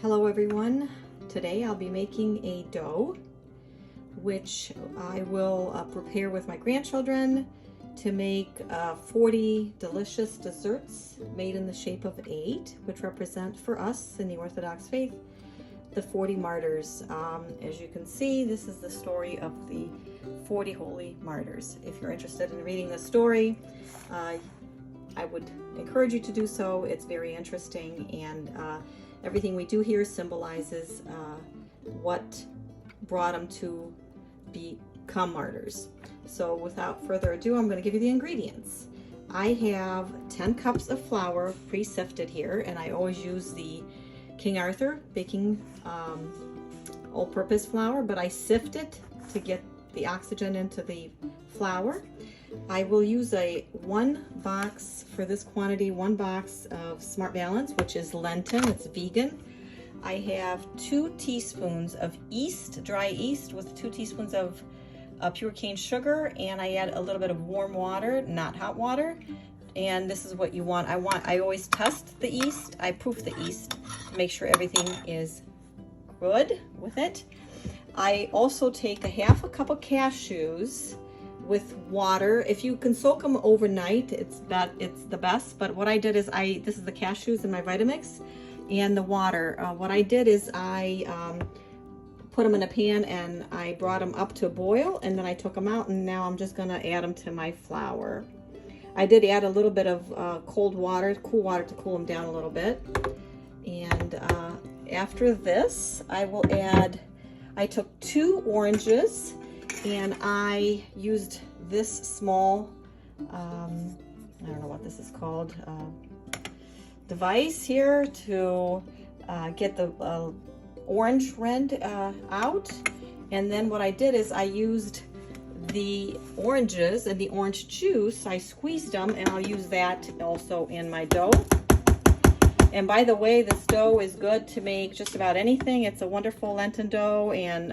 Hello everyone. Today I'll be making a dough which I will prepare with my grandchildren to make 40 delicious desserts made in the shape of 8, which represent for us in the Orthodox faith the 40 martyrs. As you can see, this is the story of the 40 holy martyrs. If you're interested in reading the story, I would encourage you to do so. It's very interesting, and everything we do here symbolizes what brought them to become martyrs. So without further ado, I'm going to give you the ingredients. I have 10 cups of flour pre-sifted here, and I always use the King Arthur baking all-purpose flour, but I sift it to get the oxygen into the flour. I will use one box for this quantity, 1 box of Smart Balance, which is Lenten, it's vegan. I have 2 teaspoons of yeast, dry yeast, with 2 teaspoons of pure cane sugar, and I add a little bit of warm water, not hot water. And this is what you want. I always test the yeast. I proof the yeast to make sure everything is good with it. I also take a half a cup of cashews with water. If you can soak them overnight, it's the best. But what I did is this is the cashews in my Vitamix and the water. What I did is I put them in a pan and I brought them up to a boil, and then I took them out, and now I'm just gonna add them to my flour. I did add a little bit of cool water to cool them down a little bit. And after this, I took 2 oranges, and I used this small, I don't know what this is called, device here to get the orange rind out. And then what I did is I used the oranges and the orange juice. I squeezed them, and I'll use that also in my dough. And by the way, this dough is good to make just about anything. It's a wonderful Lenten dough, and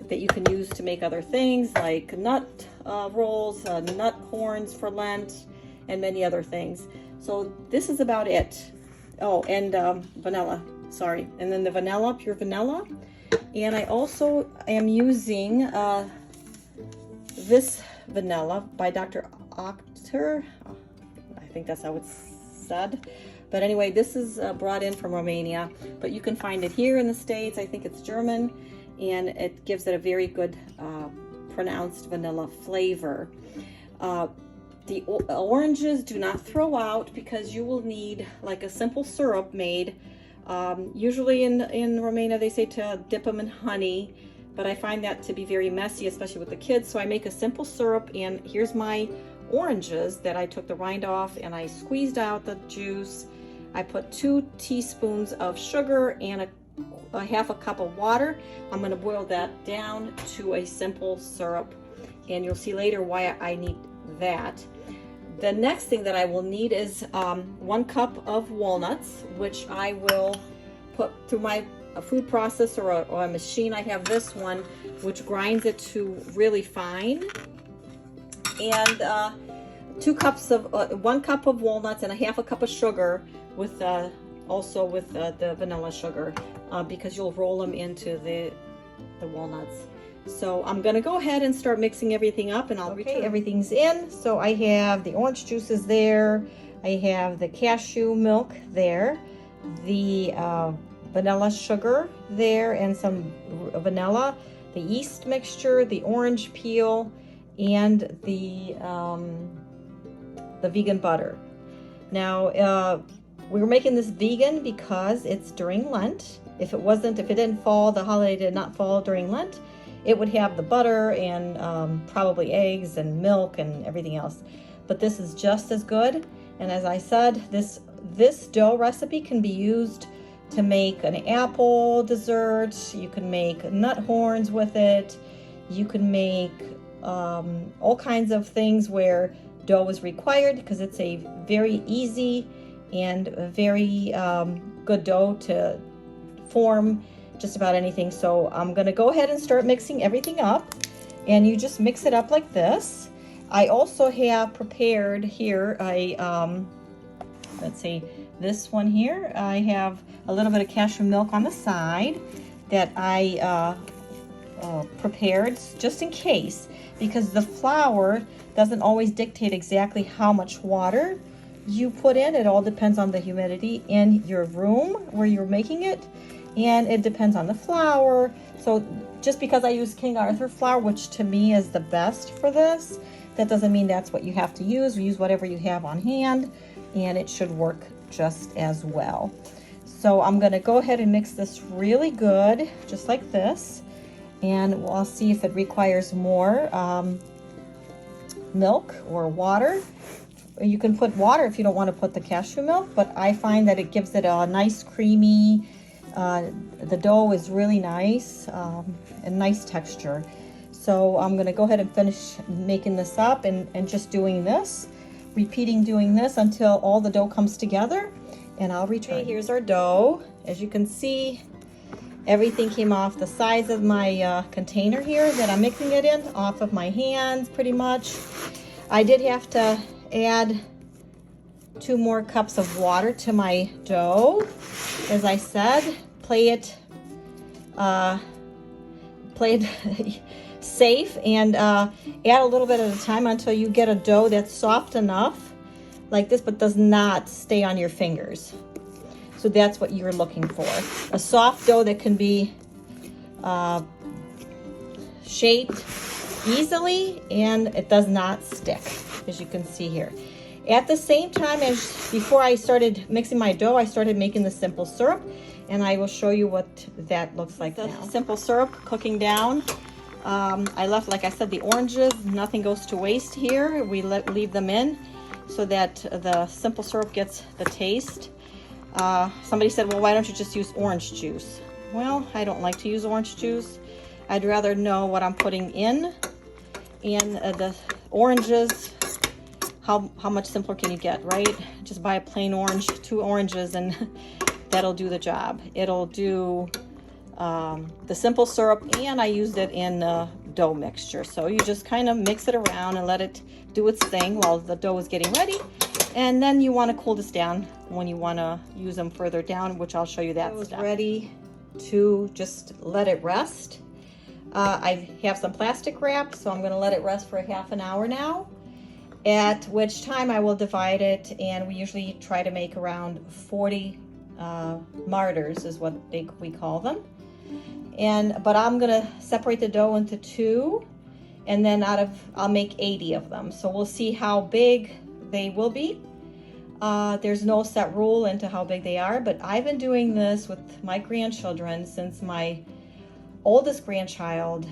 that you can use to make other things like nut rolls, nut horns for Lent, and many other things. So this is about it. Oh, and vanilla, sorry. And then the vanilla, pure vanilla. And I also am using this vanilla by Dr. Octer. I think that's how it's said. But anyway, this is brought in from Romania, but you can find it here in the States. I think it's German, and it gives it a very good pronounced vanilla flavor. The oranges do not throw out, because you will need like a simple syrup made. Usually in Romania they say to dip them in honey, but I find that to be very messy, especially with the kids. So I make a simple syrup, and here's my oranges that I took the rind off and I squeezed out the juice. I put 2 teaspoons of sugar and a half a cup of water. I'm going to boil that down to a simple syrup, and you'll see later why I need that. The next thing that I will need is 1 cup of walnuts, which I will put through my food processor or a machine. I have this one, which grinds it to really fine. And 1 cup of walnuts and a half a cup of sugar, with also with the vanilla sugar, because you'll roll them into the walnuts. So I'm gonna go ahead and start mixing everything up, and I'll return. Everything's in. So I have the orange juices there, I have the cashew milk there, the vanilla sugar there, and some vanilla, the yeast mixture, the orange peel, and the vegan butter. Now we were making this vegan because it's during Lent. If it didn't fall, the holiday did not fall during Lent, it would have the butter and probably eggs and milk and everything else. But this is just as good. And as I said, this dough recipe can be used to make an apple dessert. You can make nut horns with it. You can make all kinds of things where dough is required, because it's a very easy and a very good dough to form just about anything. So I'm going to go ahead and start mixing everything up, and you just mix it up like this. I also have prepared here a let's see, this one here. I have a little bit of cashew milk on the side that I prepared just in case, because the flour doesn't always dictate exactly how much water you put in. It all depends on the humidity in your room where you're making it, and it depends on the flour. So just because I use King Arthur flour, which to me is the best for this, that doesn't mean that's what you have to use. Use whatever you have on hand, and it should work just as well. So I'm gonna go ahead and mix this really good, just like this, and we'll see if it requires more milk or water. You can put water if you don't want to put the cashew milk, but I find that it gives it a nice creamy, the dough is really nice, and nice texture. So I'm going to go ahead and finish making this up and just doing this, doing this until all the dough comes together, and I'll return. Okay, here's our dough. As you can see, everything came off the sides of my container here that I'm mixing it in, off of my hands pretty much. I did have to add 2 more cups of water to my dough. As I said, play it safe, and add a little bit at a time until you get a dough that's soft enough like this, but does not stay on your fingers. So that's what you're looking for. A soft dough that can be shaped easily, and it does not stick, as you can see here. At the same time as before I started mixing my dough, I started making the simple syrup, and I will show you what that looks like now. Simple syrup cooking down. I left, like I said, the oranges. Nothing goes to waste here. We leave them in so that the simple syrup gets the taste. Somebody said, well, why don't you just use orange juice? Well, I don't like to use orange juice. I'd rather know what I'm putting in. And the oranges, how much simpler can you get, right? Just buy a plain orange, 2 oranges, and that'll do the job. It'll do the simple syrup, and I used it in dough mixture. So you just kind of mix it around and let it do its thing while the dough is getting ready. And then you want to cool this down when you want to use them further down, which I'll show you that step. Ready to just let it rest. I have some plastic wrap, so I'm going to let it rest for half an hour now, at which time I will divide it, and we usually try to make around 40 Martyrs is what we call them. But I'm going to separate the dough into 2, and then I'll make 80 of them. So we'll see how big they will be. There's no set rule into how big they are, but I've been doing this with my grandchildren since my oldest grandchild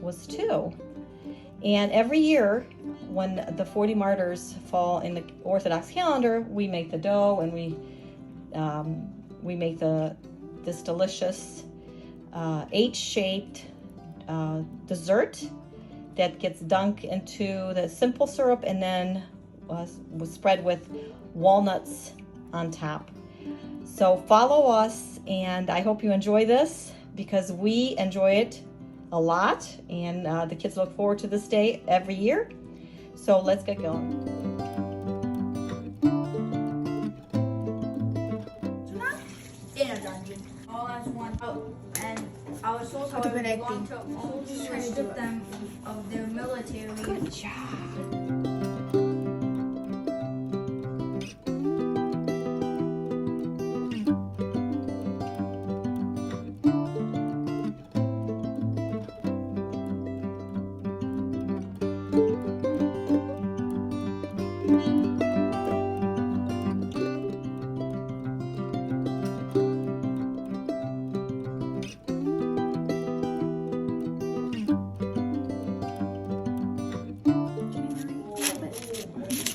was 2. And every year when the 40 Martyrs fall in the Orthodox calendar, we make the dough, and we make this delicious H-shaped dessert that gets dunked into the simple syrup, and then was spread with walnuts on top. So follow us, and I hope you enjoy this, because we enjoy it a lot, and the kids look forward to this day every year. So let's get going. In a dungeon, all as one. Oh, and I was told how I belong to soldiers and stripped them of their military. Good job.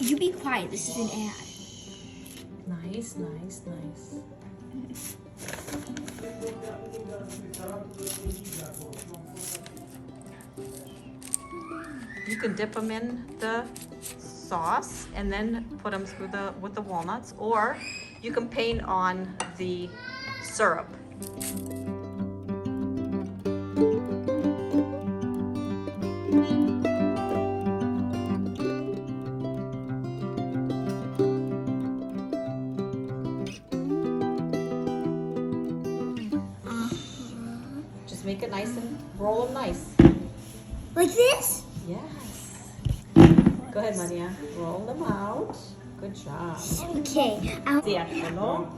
You be quiet. This is an ad. Nice, nice, nice. You can dip them in the sauce and then put them through with the walnuts, or you can paint on the syrup. make it nice and roll them nice. Like this? Yes. Go ahead, Maria. Roll them out. Good job. Okay. Zjadźmy.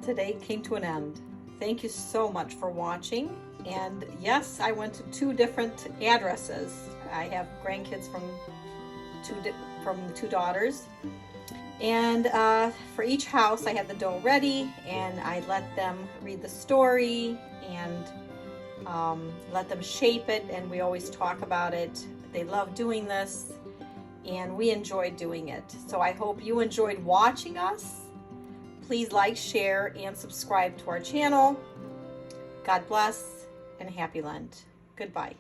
Today came to an end. Thank you so much for watching. And yes, I went to 2 different addresses. I have grandkids from two daughters. And for each house, I had the dough ready, and I let them read the story and let them shape it. And we always talk about it. They love doing this, and we enjoyed doing it. So I hope you enjoyed watching us. Please like, share, and subscribe to our channel. God bless and happy Lent. Goodbye.